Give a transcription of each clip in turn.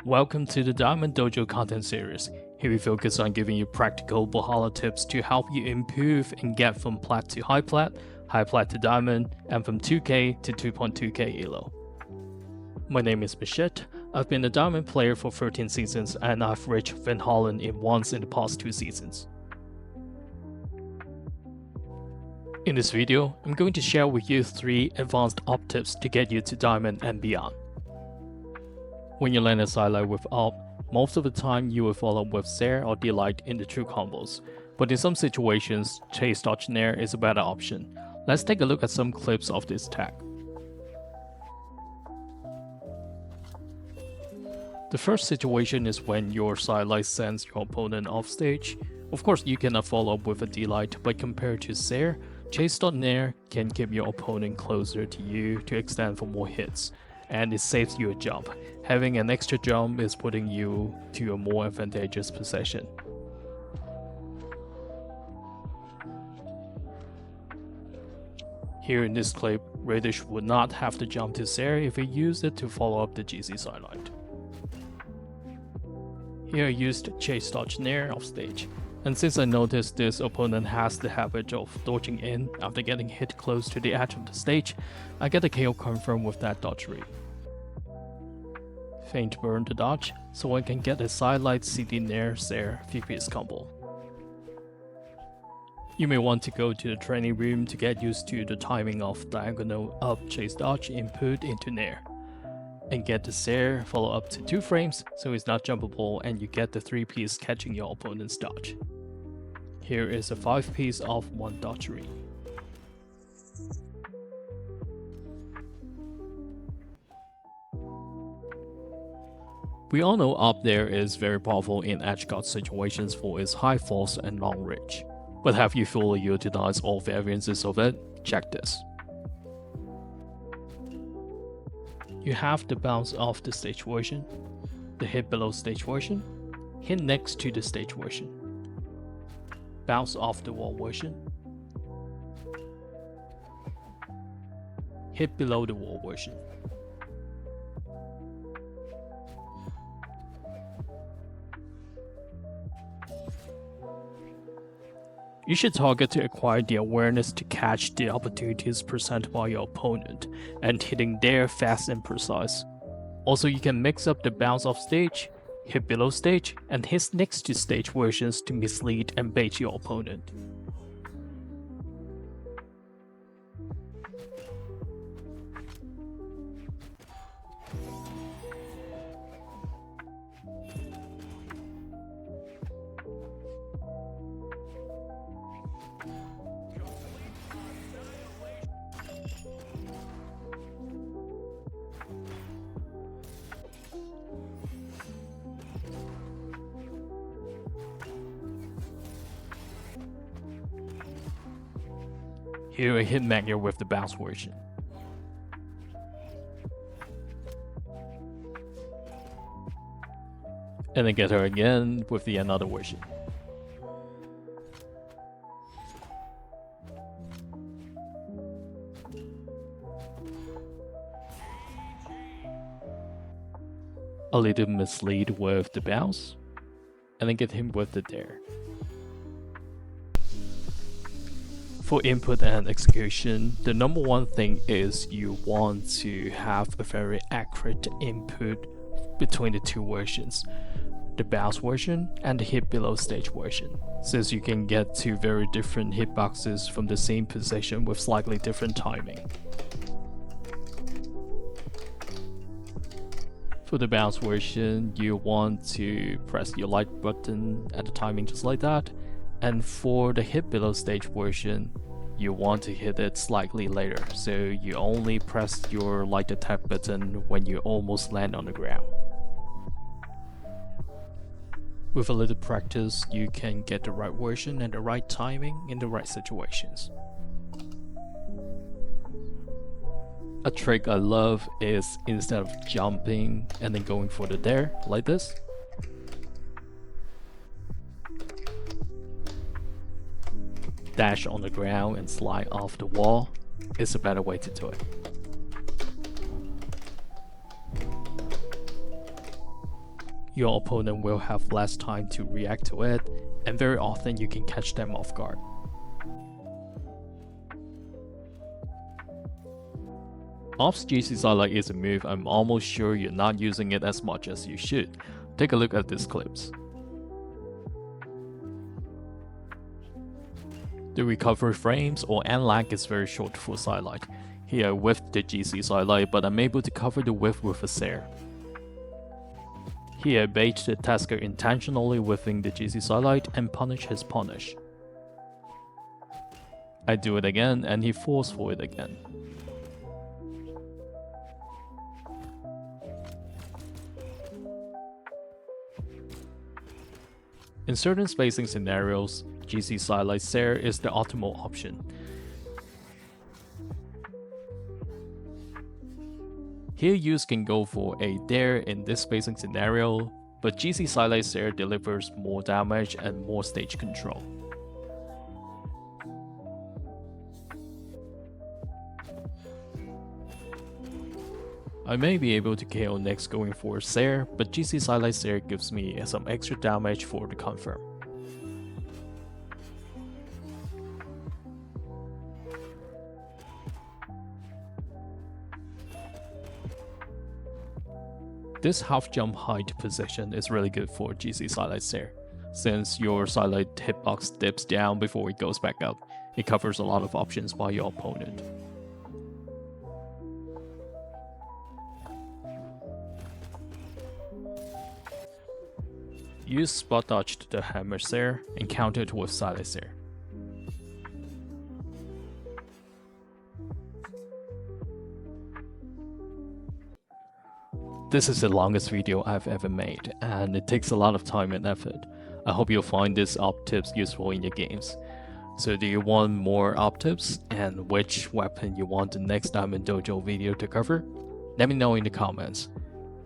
Welcome to the DiamondDojo content series. Here we focus on giving you practical Brawlhalla tips to help you improve and get from plat to high plat to diamond, and from 2k to 2.2k elo. My name is Bichette. I've been a diamond player for 13 seasons and I've reached Brawlhalla in once in the past 2 seasons. In this video, I'm going to share with you 3 advanced op tips to get you to diamond and beyond. When you land a sidelight with op, most of the time you will follow with DAir or DLight in the true combos, but in some situations, chase dodge Nair is a better option. Let's take a look at some clips of this tag. The first situation is when your sidelight sends your opponent off stage. Of course, you cannot follow up with a DLight, but compared to DAir, chase.nair can keep your opponent closer to you to extend for more hits, and it saves you a jump. Having an extra jump is putting you to a more advantageous position. Here in this clip, Radish would not have to jump to DAir if he used it to follow up the GC sidelight. Here I used chase dodge Nair off stage, and since I noticed this opponent has the habit of dodging in after getting hit close to the edge of the stage, I get a KO confirm with that dodge read. Feint burn the dodge, so I can get a sidelight CD Nair DAir 3-piece combo. You may want to go to the training room to get used to the timing of diagonal up chase dodge input into Nair, and get the DAir follow up to 2 frames so it's not jumpable and you get the 3-piece catching your opponent's dodge. Here is a 5-piece of 1 dodge read. We all know DAir is very powerful in edge guard situations for its high force and long reach. But have you fully utilized all variances of it? Check this. You have the bounce off the stage version, the hit below stage version, hit next to the stage version, bounce off the wall version, hit below the wall version. You should target to acquire the awareness to catch the opportunities presented by your opponent, and hitting DAir fast and precise. Also, you can mix up the bounce off stage, hit below stage, and hit next to stage versions to mislead and bait your opponent. Here I hit Nair with the bounce version. And then get her again with the another version. A little mislead with the bounce, and then get him with the DAir. For input and execution, the number one thing is you want to have a very accurate input between the 2 versions, the bounce version and the hit below stage version, since you can get 2 very different hitboxes from the same position with slightly different timing. For the bounce version, you want to press your light button at the timing just like that. And for the hit below stage version, you want to hit it slightly later, so you only press your light attack button when you almost land on the ground. With a little practice, you can get the right version and the right timing in the right situations. A trick I love is instead of jumping and then going for the DAir like this, dash on the ground and slide off the wall is a better way to do it. your opponent will have less time to react to it, and very often you can catch them off guard. Ops GC Sideline is a move I'm almost sure you're not using it as much as you should. Take a look at these clips. The recovery frames or end lag is very short for Sideline. Here I whiffed the GC Sideline, but I'm able to cover the whiff with a DAir. Here I bait the tasker intentionally whiffing the GC Sideline and punish his punish. I do it again and he falls for it again. In certain spacing scenarios, GC Sideline DAir is the optimal option. Here use can go for a DAir in this spacing scenario, but GC Sideline DAir delivers more damage and more stage control. I may be able to KO next going for DAir, but GC Sideline DAir gives me some extra damage for the confirm. This half jump height position is really good for GC Sideline DAir. Since your sideline hitbox dips down before it goes back up, it covers a lot of options by your opponent. Use spot dodge to the hammer DAir and counter it with sideline DAir. This is the longest video I've ever made, and it takes a lot of time and effort. I hope you'll find these op tips useful in your games. So do you want more op tips, and which weapon you want the next DiamondDojo video to cover? Let me know in the comments.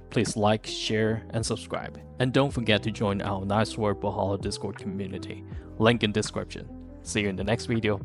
Please like, share, and subscribe. And don't forget to join our Nair Brawlhalla Discord community. Link in description. See you in the next video.